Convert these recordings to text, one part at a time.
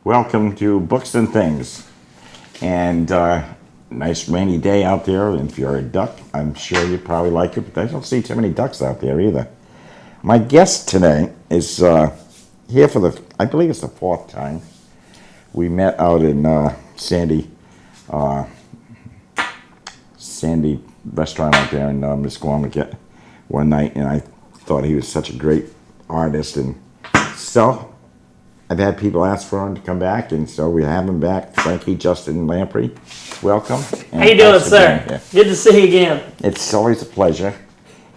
Welcome to Books and Things. And nice rainy day out there. And if you're a duck, I'm sure you probably like it, but I don't see too many ducks out there either. My guest today is here for I believe it's the fourth time. We met out in Sandy restaurant out there in Misquamicut one night, and I thought he was such a great artist. And so I've had people ask for him to come back, and so we have him back. Frankie, Justin, Lamprey, welcome. How you doing, sir? Good to see you again. It's always a pleasure,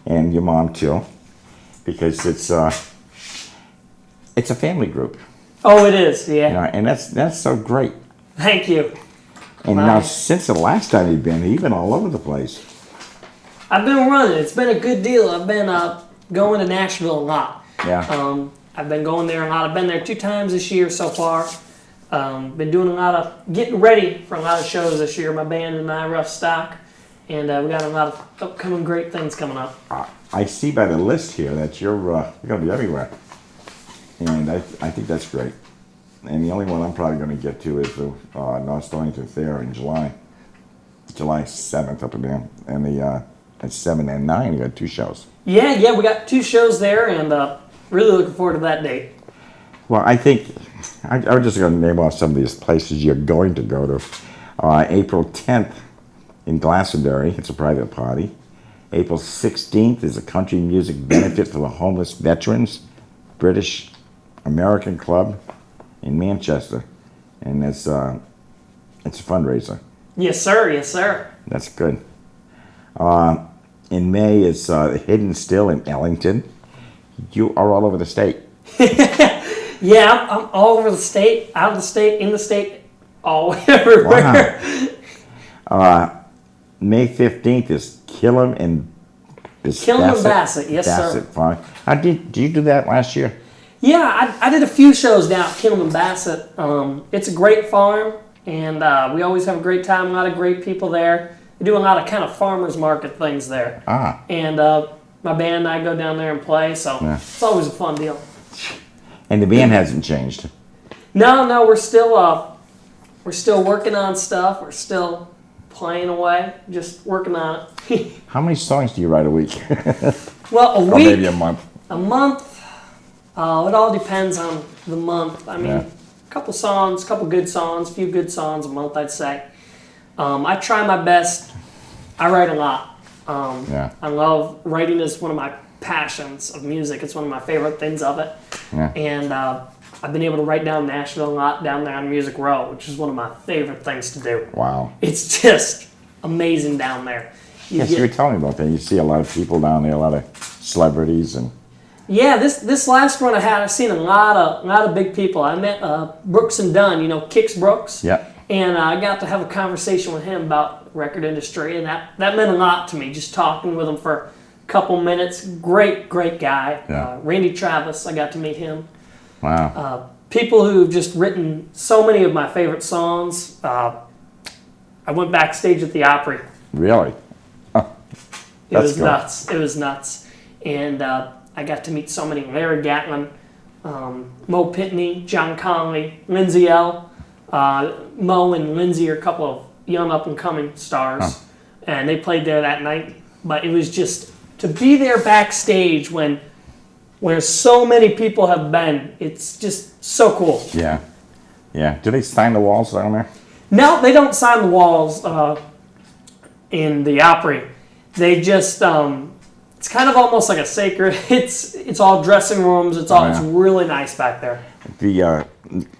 and your mom too, because it's a family group. Oh, it is, yeah. You know, and that's so great. Thank you. And now, since the last time you've been all over the place. I've been running. It's been a good deal. I've been going to Nashville a lot. Yeah. I've been going there a lot. I've been there 2 times this year so far. Been doing a lot of getting ready for a lot of shows this year. My band and I, rough stock, and we got a lot of upcoming great things coming up. I see by the list here that you're going to be everywhere, and I think that's great. And the only one I'm probably going to get to is the North Stonington Fair in July 7th up in there, and the at 7 and 9 you got 2 shows. Yeah, we got 2 shows there, and really looking forward to that date. Well, I think I'm just going to name off some of these places you're going to go to. April 10th in Glastonbury, it's a private party. April 16th is a country music benefit for the homeless veterans, British American Club in Manchester, and it's a fundraiser. Yes, sir. Yes, sir. That's good. In May, it's Hidden Still in Ellington. You are all over the state. Yeah, I'm all over the state, out of the state, in the state, all everywhere. Wow. May 15th is Killam and Bassett. Yes, Bassett sir. Farm. Did you do that last year? Yeah, I did a few shows down at Killam and Bassett. It's a great farm, and we always have a great time. A lot of great people there. We do a lot of kind of farmers market things there. And my band and I go down there and play, so It's always a fun deal. And the band hasn't changed. No, we're still working on stuff. We're still playing away, just working on it. How many songs do you write a week? Well, a week. Or maybe a month. A month. It all depends on the month. I mean, a couple good songs, a few good songs a month, I'd say. I try my best. I write a lot. I love writing. Is one of my passions of music. It's one of my favorite things of it. Yeah. And I've been able to write down Nashville a lot down there on Music Row, which is one of my favorite things to do. Wow. It's just amazing down there. You were telling me about that. You see a lot of people down there, a lot of celebrities and. Yeah, this last run I've seen a lot of big people. I met Brooks and Dunn, Kix Brooks. Yeah. And I got to have a conversation with him about the record industry, and that meant a lot to me, just talking with him for a couple minutes. Great guy. Yeah. Randy Travis, I got to meet him. Wow. People who've just written so many of my favorite songs. I went backstage at the Opry. Really? It was nuts. It was nuts. And I got to meet so many. Larry Gatlin, Mo Pitney, John Conley, Lindsay L. Mo and Lindsay are a couple of young up-and-coming stars, and they played there that night. But it was just to be there backstage where so many people have been. It's just so cool. Yeah. Do they sign the walls down there? No, they don't sign the walls in the Opry. They just it's kind of almost like a sacred. It's all dressing rooms. It's really nice back there. The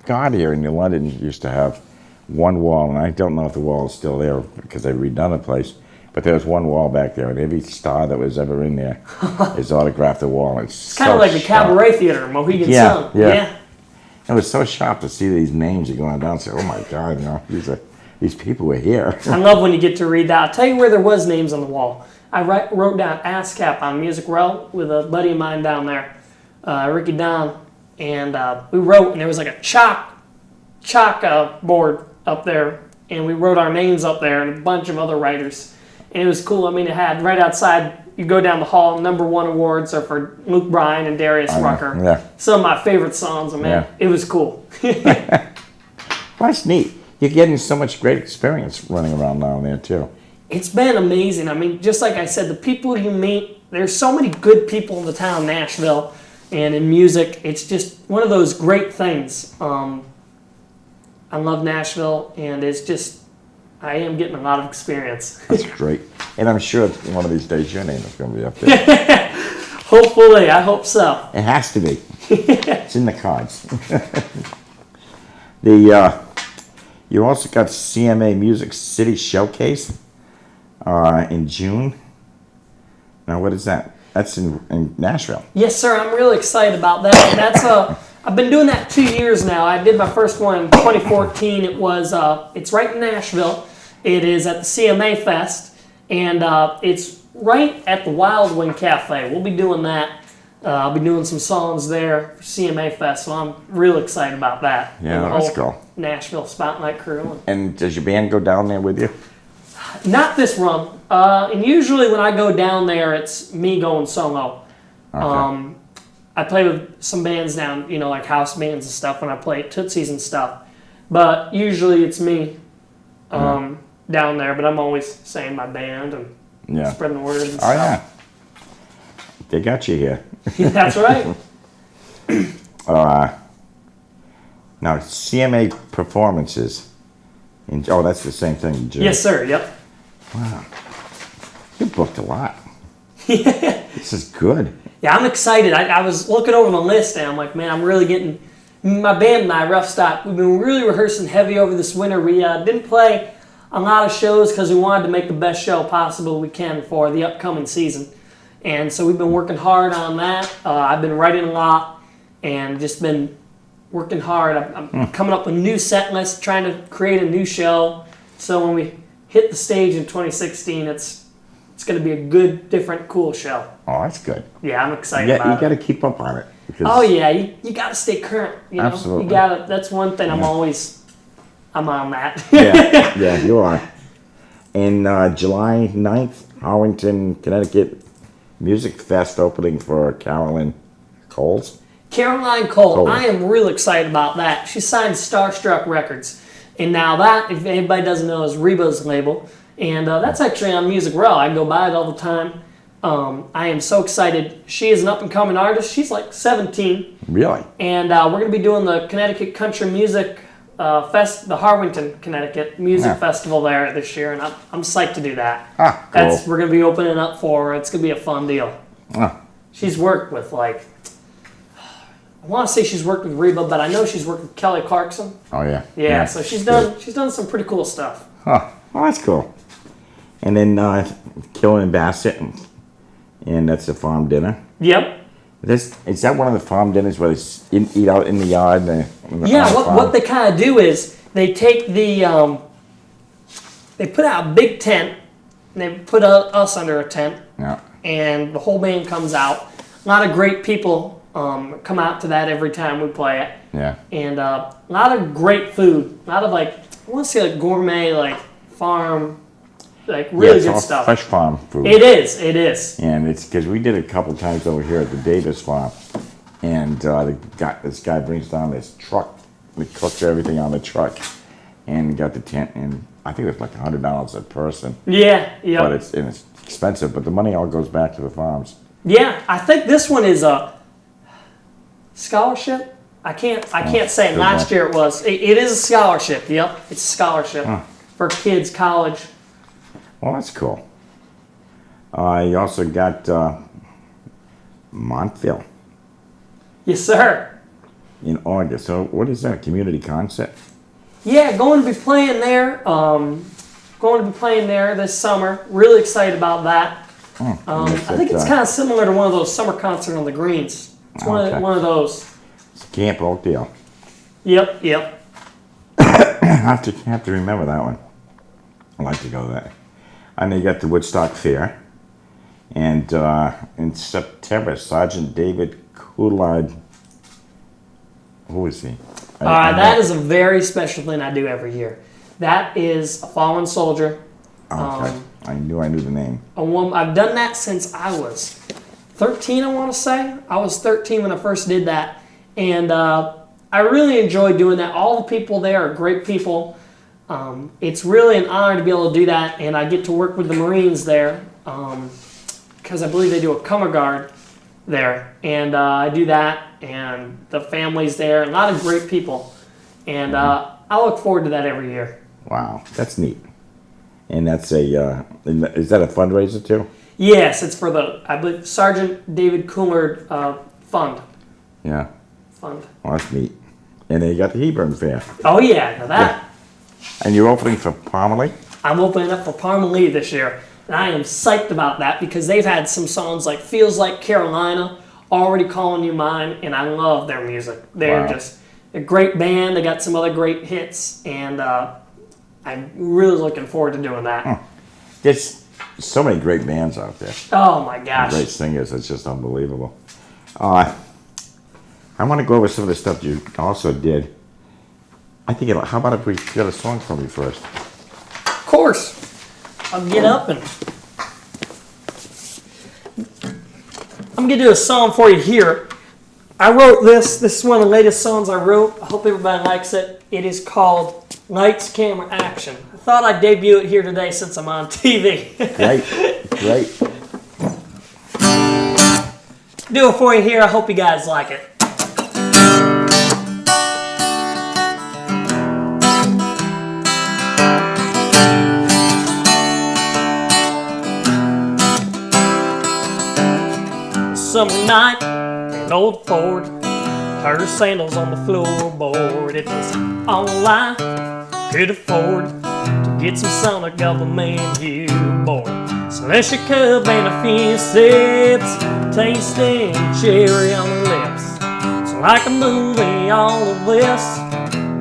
God here in London used to have one wall, and I don't know if the wall is still there because they've redone the place, but there was one wall back there, and every star that was ever in there is autographed the wall. It's kind of like the Cabaret Theater, Mohegan Sun. Yeah. It was so sharp to see these names you're going down and say, oh my God, these people were here. I love when you get to read that. I'll tell you where there was names on the wall. I wrote down ASCAP on Music Row with a buddy of mine down there, Ricky Don. And we wrote, and there was like a chalk board up there, and we wrote our names up there and a bunch of other writers. And it was cool. I mean, it had right outside, you go down the hall, #1 awards are for Luke Bryan and Darius Rucker. Yeah. Some of my favorite songs, it was cool. That's neat. You're getting so much great experience running around down there too. It's been amazing. I mean, just like I said, the people you meet, there's so many good people in the town of Nashville, and in music, it's just one of those great things. I love Nashville, and it's just, I am getting a lot of experience. That's great. And I'm sure one of these days your name is going to be up there. Hopefully, I hope so. It has to be. It's in the cards. You also got CMA Music City Showcase in June. Now, what is that? That's in Nashville. Yes, sir. I'm really excited about that. That's I've been doing that 2 years now. I did my first one in 2014. It's right in Nashville. It is at the CMA Fest, and it's right at the Wild Wing Cafe. We'll be doing that. I'll be doing some songs there for CMA Fest, so I'm real excited about that. Yeah, that's cool. Nashville Spotlight crew. And does your band go down there with you? Not this run. And usually when I go down there, it's me going solo. Okay. I play with some bands down, like house bands and stuff when I play at Tootsie's and stuff. But usually it's me down there, but I'm always saying my band and spreading the word and stuff. Oh, yeah. They got you here. That's right. Now, CMA Performances. That's the same thing in June. Yes, sir. Yep. Wow. You booked a lot. This is good. Yeah, I'm excited. I was looking over the list and I'm like, man, I'm really getting... My band and I, Rough Stop, we've been really rehearsing heavy over this winter. We didn't play a lot of shows because we wanted to make the best show possible we can for the upcoming season. And so we've been working hard on that. I've been writing a lot and just been working hard. I'm coming up with a new set list, trying to create a new show. So when we hit the stage in 2016, it's going to be a good, different, cool show. Oh, that's good. Yeah, I'm excited about it. You got to keep up on it. Oh yeah, you got to stay current. Absolutely. You got to. That's one thing. I'm on that. yeah, you are. And July 9th, Harwington, Connecticut Music Fest opening for Caroline Coles. Caroline Cole. I am real excited about that. She signed Starstruck Records. And now that, if anybody doesn't know, is Reba's label. And that's actually on Music Row. I go by it all the time. I am so excited. She is an up-and-coming artist. She's like 17. Really? And we're going to be doing the Connecticut Country Music the Harwington, Connecticut Music Festival there this year. And I'm psyched to do that. Ah, cool. We're going to be opening up for her. It's going to be a fun deal. Ah. She's worked with I want to say she's worked with Reba, but I know she's worked with Kelly Clarkson. Oh, yeah. Yeah, so she's done some pretty cool stuff. Huh. Well, that's cool. And then Killing and Bassett, and that's the farm dinner. Yep. Is that one of the farm dinners where they eat out in the yard? What they kind of do is they take they put out a big tent, and they put us under a tent, and the whole band comes out. A lot of great people come out to that every time we play it. Yeah. And a lot of great food. A lot of I want to say gourmet, farm, really good stuff. Fresh farm food. It is. And it's because we did it a couple times over here at the Davis farm. And this guy brings down this truck. We cooked everything on the truck and got the tent. And I think it was like $100 a person. Yeah. But it's expensive. But the money all goes back to the farms. Yeah, I think this one is a scholarship. I can't say. Last year it was. It is a scholarship. Yep, it's a scholarship for kids' college. Well, that's cool. You also got Montville. Yes, sir. In August. So what is that, community concert? Yeah, going to be playing there. This summer. Really excited about that. I think it's kind of similar to one of those summer concerts on the greens. It's one of those. It's Camp Oakdale. Yep. I have to remember that one. I like to go there. And you got the Woodstock Fair. And in September, Sergeant David Coulard. Who is he? That is a very special thing I do every year. That is a fallen soldier. Okay. I knew the name. I've done that since I was 13, I want to say. I was 13 when I first did that. And I I really enjoy doing that. All the people there are great people. It's really an honor to be able to do that, and I get to work with the Marines there because I believe they do a color guard there, and I do that, and the family's there, a lot of great people, and I look forward to that every year. Wow, that's neat. And that's is that a fundraiser too? Yes, it's for I believe, Sergeant David Coulard Fund. Yeah. Fund. Well, that's neat. And then you got the Hebron Fair. Oh yeah, now that. Yeah. And you're opening for Parmalee? I'm opening up for Parmalee this year. And I am psyched about that because they've had some songs like Feels Like Carolina, Already Calling You Mine, and I love their music. They're just a great band. They got some other great hits, and I'm really looking forward to doing that. There's so many great bands out there. Oh my gosh. Great singers. It's just unbelievable. I want to go over some of the stuff you also did. I think how about if we get a song from you first? Of course. I'll get up and I'm going to do a song for you here. I wrote this. This is one of the latest songs I wrote. I hope everybody likes it. It is called Lights, Camera, Action. I thought I'd debut it here today since I'm on TV. Great. Do it for you here. I hope you guys like it. Summer night, an old Ford, her sandals on the floorboard. It was all I could afford to get some Sonic government here aboard. Slush a cup and a few sips, tasting cherry on her lips. It's like a movie, all of this,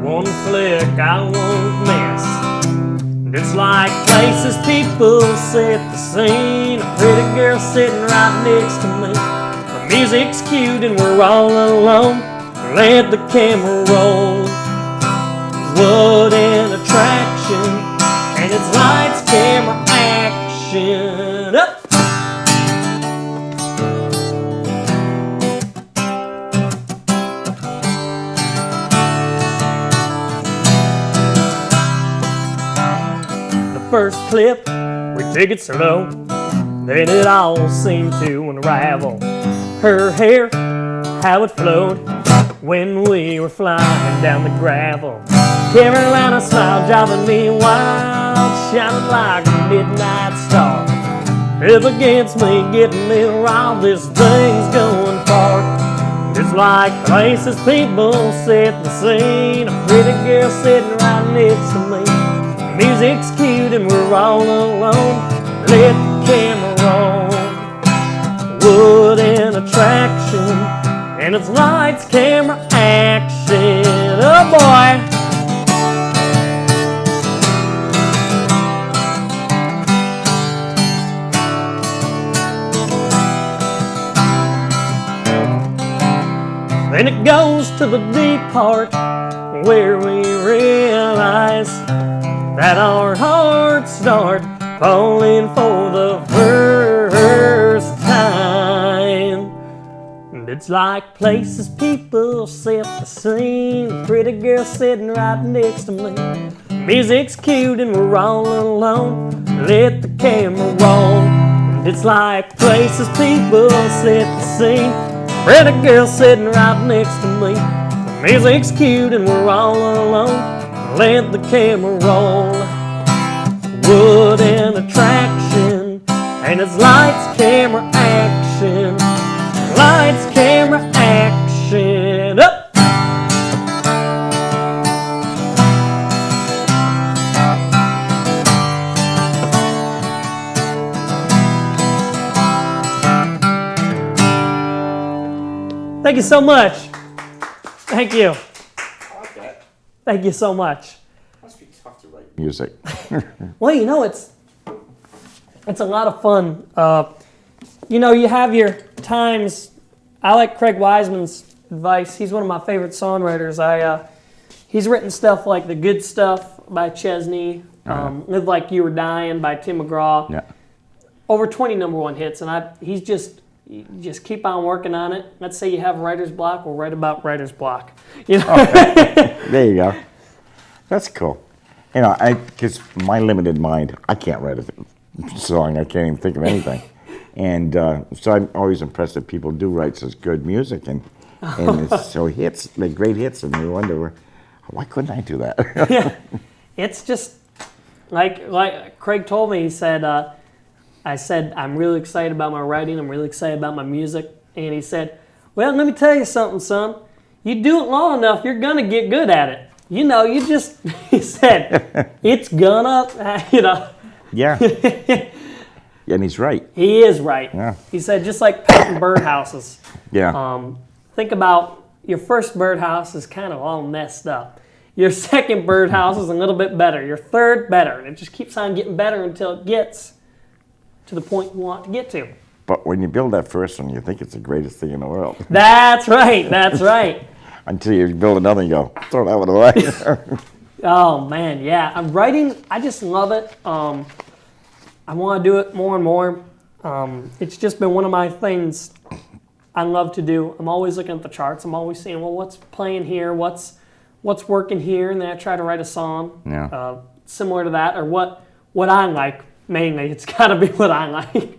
one flick I won't miss. It's like places people set the scene, a pretty girl sitting right next to me. The music's cute and we're all alone. Let the camera roll. What an attraction, and it's lights, camera, action. Up. The first clip, we take it slow, then it all seemed to unravel. Her hair, how it flowed when we were flying down the gravel. Carolina smile driving me wild, shining like a midnight star. Up against me, getting me raw, this thing's going far. It's like places people set the scene, a pretty girl sitting right next to me. The music's cute and we're all alone. Let the camera roll. What an attraction, and it's lights, camera, action. Oh boy. Then it goes to the deep part where we realize that our hearts start falling for the first time. And it's like places people set the scene, pretty girl sitting right next to me. Music's cute and we're all alone. Let the camera roll. And it's like places people set the scene, pretty girl sitting right next to me. The music's cute and we're all alone. Let the camera roll. What an attraction, and it's lights, camera, action. Lights, camera, action. Up. Thank you so much. Thank you. Thank you so much. Must be tough to write music. Well, you know, it's a lot of fun. You know, you have your times. I like Craig Wiseman's advice. He's one of my favorite songwriters. He's written stuff like The Good Stuff by Chesney, Live Like You Were Dying by Tim McGraw. Yeah. Over 20 number one hits, and you just keep on working on it. Let's say you have writer's block, we'll write about writer's block. You know? There you go. That's cool. You know, because my limited mind, I can't write a song. I can't even think of anything. And so I'm always impressed that people do write such good music and it's so hits, like great hits, and you wonder, why couldn't I do that? Yeah, it's just like Craig told me. He said, I said, I'm really excited about my writing. I'm really excited about my music. And he said, well, let me tell you something, son. You do it long enough, you're gonna get good at it. You know, you just, he said, it's gonna, you know. Yeah. And he's right. He is right. Yeah. He said, just like painting birdhouses. Yeah. Think about your first birdhouse is kind of all messed up. Your second birdhouse is a little bit better. Your third, better. And it just keeps on getting better until it gets to the point you want to get to. But when you build that first one, you think it's the greatest thing in the world. That's right. That's right. Until you build another and you go, throw that one away. Oh, man, yeah. I'm writing. I just love it. I want to do it more and more. It's just been one of my things I love to do. I'm always looking at the charts. I'm always seeing, well, what's playing here? What's working here? And then I try to write a song similar to that, or what I like, mainly. It's got to be what I like.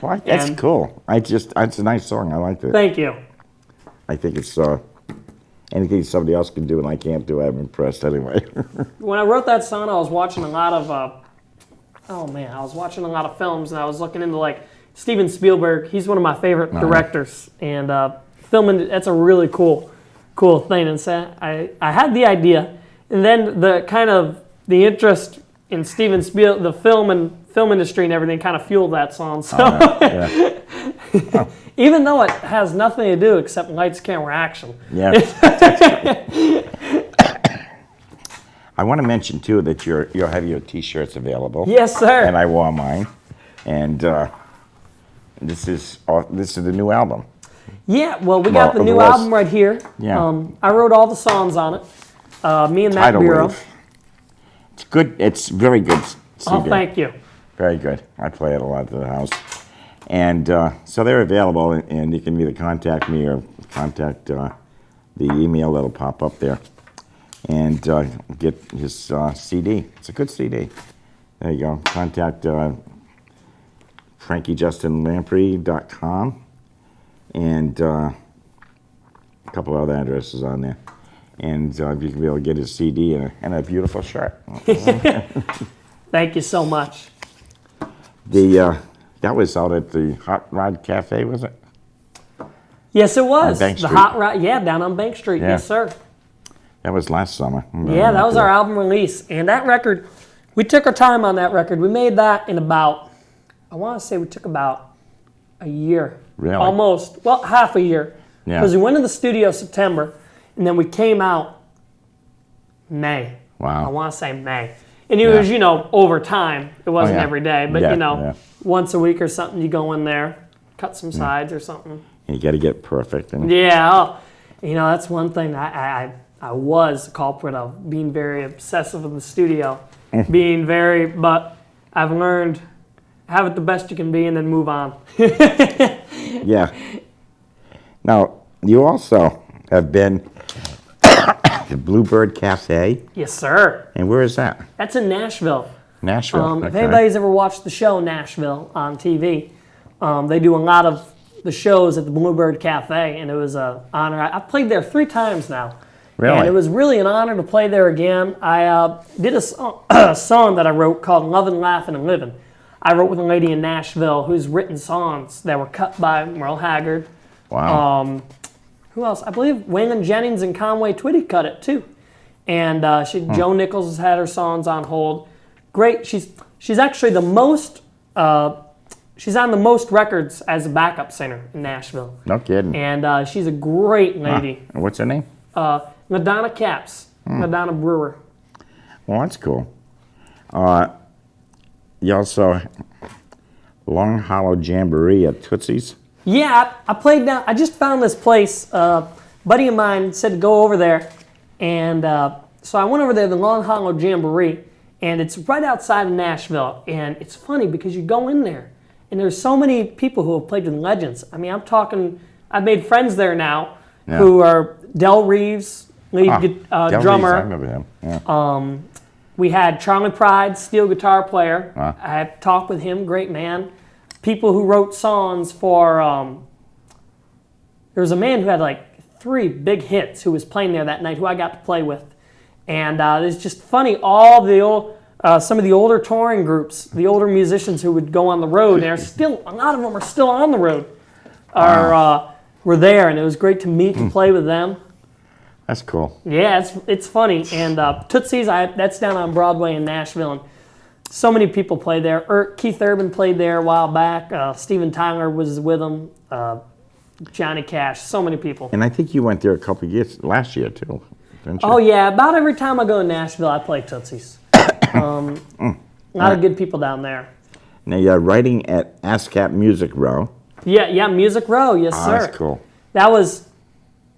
Well, that's cool. It's a nice song. I like it. Thank you. I think it's anything somebody else can do and I can't do, I'm impressed anyway. When I wrote that song, I was watching a lot of, I was watching a lot of films, and I was looking into, like, Steven Spielberg. He's one of my favorite directors, and filming, that's a really cool thing. And so I had the idea, and then the interest in Steven Spielberg, the film industry and everything kind of fueled that song. So even though it has nothing to do except lights, camera, action. Yeah. I want to mention too that you'll have your T-shirts available. Yes, sir. And I wore mine, and this is the new album. Yeah, well, we got the new album right here. Yeah. I wrote all the songs on it. Me and Matt Tidal Bureau. Wave. It's good. It's very good CD. Oh, thank you. Very good. I play it a lot at the house. And so they're available, and you can either contact me or contact the email that'll pop up there and get his CD. It's a good CD. There you go. Contact FrankieJustinLamprey.com and a couple other addresses on there. And you can be able to get his CD and a beautiful shirt. Thank you so much. That was out at the Hot Rod Cafe, was it? Yes, it was. On Bank the Street. Hot Rod, down on Bank Street. Yeah. Yes, sir. That was last summer. Yeah, that was our album release. And that record, we took our time on that record. We made that in about, I want to say we took about a year. Really? Almost. Well, half a year. Yeah. Because we went to the studio September, and then we came out May. Wow. I want to say May. And it was, over time. It wasn't every day, but, once a week or something, you go in there, cut some sides or something. And you got to get perfect. And That's one thing I was a culprit of, being very obsessive in the studio, but I've learned, have it the best you can be and then move on. Yeah. Now, you also have been the Bluebird Cafe. Yes, sir. And where is that? That's in Nashville. Nashville. If anybody's ever watched the show Nashville on TV, they do a lot of the shows at the Bluebird Cafe, and it was an honor. I played there 3 times now. Really? And it was really an honor to play there again. I did a song that I wrote called Lovin', Laughin', and Livin'. I wrote with a lady in Nashville who's written songs that were cut by Merle Haggard. Wow. Who else? I believe Waylon Jennings and Conway Twitty cut it too. And Joe Nichols has had her songs on hold. Great. She's actually the most. She's on the most records as a backup singer in Nashville. No kidding. And she's a great lady. And what's her name? Madonna Caps. Madonna Brewer. Well, that's cool. You also Long Hollow Jamboree at Tootsie's. Yeah, I played down. I just found this place. A buddy of mine said to go over there, and so I went over there, the Long Hollow Jamboree, and it's right outside of Nashville. And it's funny because you go in there, and there's so many people who have played with legends. I mean, I'm talking. I've made friends there now who are Del Reeves, lead Del drummer. Reese, I remember him. Yeah. We had Charlie Pride, steel guitar player. Huh. I had talked with him, great man. People who wrote songs for, there was a man who had like 3 big hits who was playing there that night who I got to play with. And it's just funny, all the old, some of the older touring groups, the older musicians who would go on the road, and are still, a lot of them are still on the road, were there, and it was great to meet and play with them. That's cool. Yeah, it's funny. And Tootsie's, that's down on Broadway in Nashville, and so many people play there. Keith Urban played there a while back. Steven Tyler was with them. Johnny Cash, so many people. And I think you went there a couple of years, last year too, didn't you? Oh yeah, about every time I go to Nashville, I play Tootsie's. A lot of good people down there. Now you're writing at ASCAP Music Row. Yeah, Music Row, yes sir. That's cool. That was,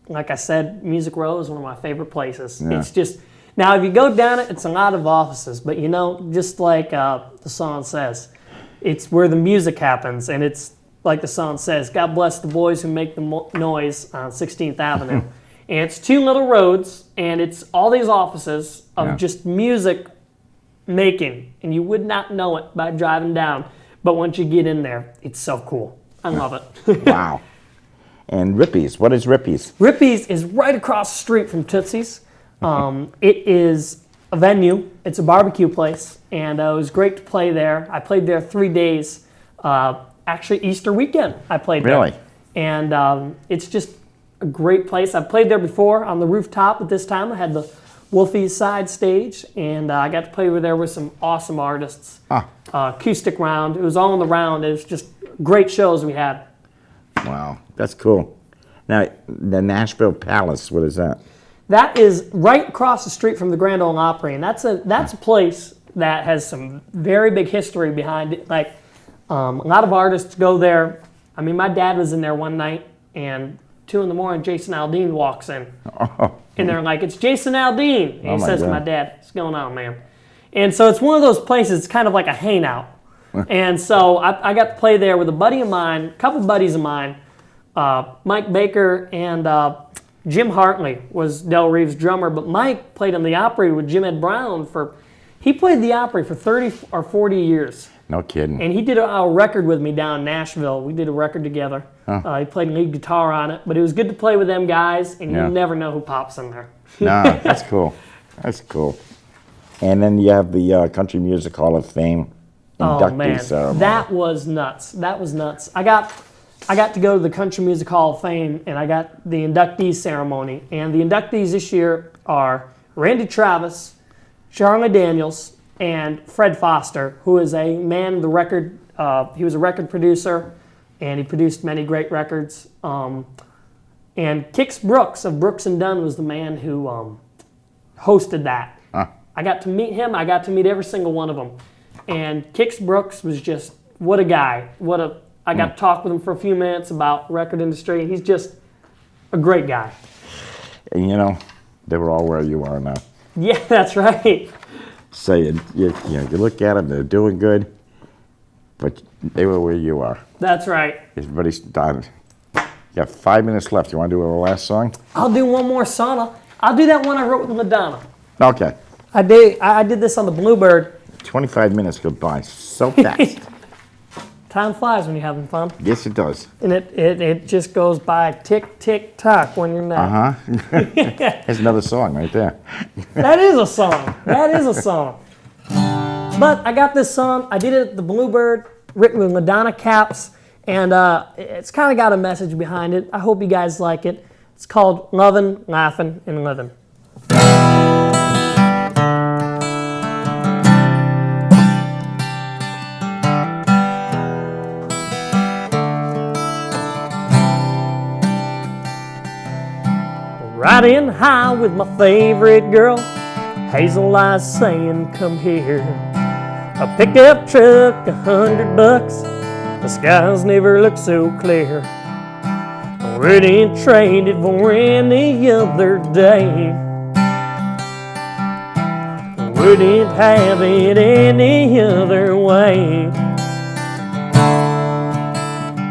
like I said, Music Row is one of my favorite places. Yeah. It's just, now if you go down it, it's a lot of offices, but just like the song says, it's where the music happens, and it's like the song says, God bless the boys who make the noise on 16th Avenue. And it's 2 little roads, and it's all these offices of just music making, and you would not know it by driving down, but once you get in there, it's so cool. I love it. Wow. And Rippy's, what is Rippy's? Rippy's is right across the street from Tootsie's. It is a venue. It's a barbecue place, and it was great to play there. I played there 3 days. Actually, Easter weekend I played there. Really? And it's just a great place. I've played there before on the rooftop, but this time I had the Wolfie's side stage, and I got to play there with some awesome artists. Acoustic round. It was all in the round. It was just great shows we had. Wow, that's cool. Now, the Nashville Palace, what is that? That is right across the street from the Grand Ole Opry, and that's a place that has some very big history behind it. Like, a lot of artists go there. I mean, my dad was in there one night, and 2 a.m, Jason Aldean walks in. And they're like, it's Jason Aldean. And he says to my dad, what's going on, man? And so it's one of those places, it's kind of like a hangout. And so I got to play there with a buddy of mine, a couple buddies of mine, Mike Baker and Jim Hartley was Del Reeve's drummer, but Mike played in the Opry with Jim Ed Brown he played the Opry for 30 or 40 years. No kidding. And he did a record with me down in Nashville. We did a record together. He played lead guitar on it, but it was good to play with them guys, and you never know who pops in there. No, that's cool. That's cool. And then you have the Country Music Hall of Fame inductee ceremony. That was nuts. That was nuts. I got to go to the Country Music Hall of Fame, and I got the inductee ceremony. And the inductees this year are Randy Travis, Charlie Daniels, and Fred Foster, who is a man of the record. He was a record producer, and he produced many great records. And Kix Brooks of Brooks and Dunn was the man who hosted that. I got to meet him. I got to meet every single one of them. And Kix Brooks was just, what a guy. I got to talk with him for a few minutes about record industry. He's just a great guy. And they were all where you are now. Yeah, that's right. So you look at them, they're doing good, but they were where you are. That's right. Everybody's done. You got 5 minutes left. You want to do a last song? I'll do one more song. I'll do that one I wrote with Madonna. Okay. I did this on the Bluebird. 25 minutes go by so fast. Time flies when you're having fun. Yes, it does. And it just goes by tick, tick, tock when you're not. There's another song right there. That is a song. That is a song. But I got this song. I did it at the Bluebird, written with Madonna caps. And it's kind of got a message behind it. I hope you guys like it. It's called Lovin', Laughin', and Livin'. Riding high with my favorite girl, hazel eyes saying, come here. A pickup truck, $100, the skies never look so clear. Wouldn't trade it for any other day. Wouldn't have it any other way.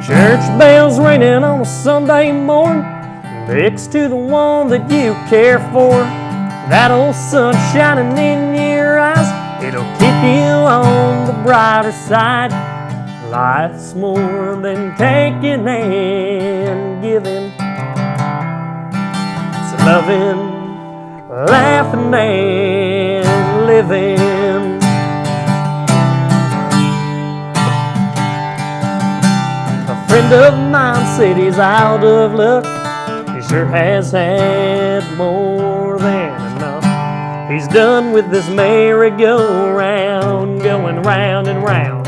Church bells ringing on a Sunday morning, next to the one that you care for. That old sun shining in your eyes, it'll keep you on the brighter side. Life's more than taking and giving. It's loving, laughing, and living. A friend of mine said he's out of luck. He sure has had more than enough. He's done with this merry-go-round, going round and round.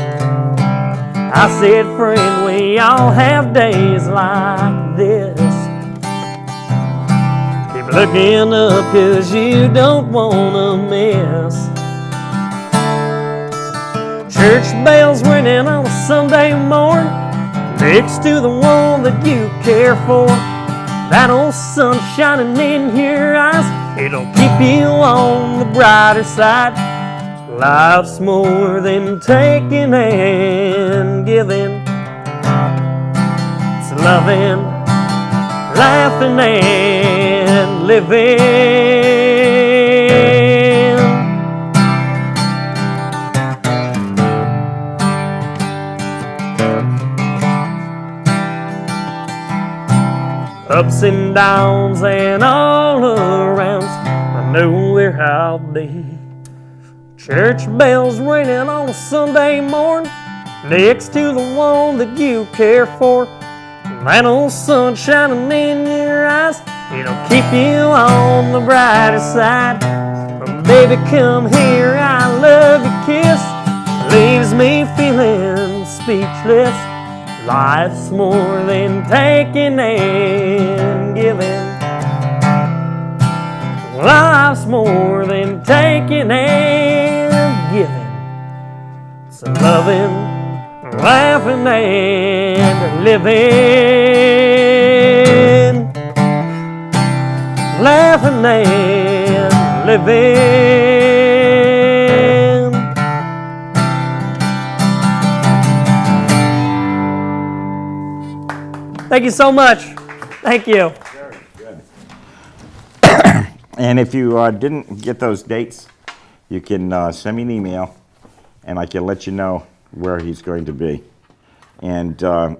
I said, friend, we all have days like this. Keep looking up, 'cause you don't wanna miss. Church bells ringing on a Sunday morning, next to the one that you care for. That old sun shining in your eyes, it'll keep you on the brighter side. Life's more than taking and giving. It's loving, laughing, and living. Ups and downs and all arounds, I know where I'll be. Church bells ringing on a Sunday morning, next to the one that you care for. That old sun shining in your eyes, it'll keep you on the brighter side. Baby, come here, I love your kiss, leaves me feeling speechless. Life's more than taking and giving. Life's more than taking and giving. It's loving, laughing, and living. Laughing and living. Thank you so much. Thank you. Very good. And if you didn't get those dates, you can send me an email, and I can let you know where he's going to be. And don't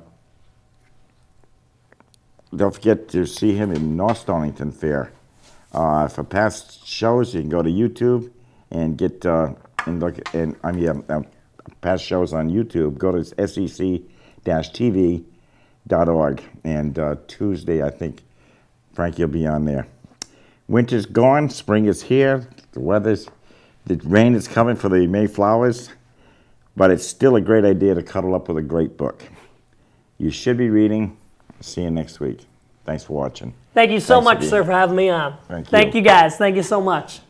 forget to see him in North Stonington Fair. For past shows, you can go to YouTube and get and look. And past shows on YouTube. Go to sec-tv.org. And Tuesday, I think Frankie will be on there. Winter's gone, spring is here, the rain is coming for the Mayflowers, but it's still a great idea to cuddle up with a great book. You should be reading. See you next week. Thanks for watching. Thank you so much, sir, for having me on. Thank you. Thank you, guys. Thank you so much.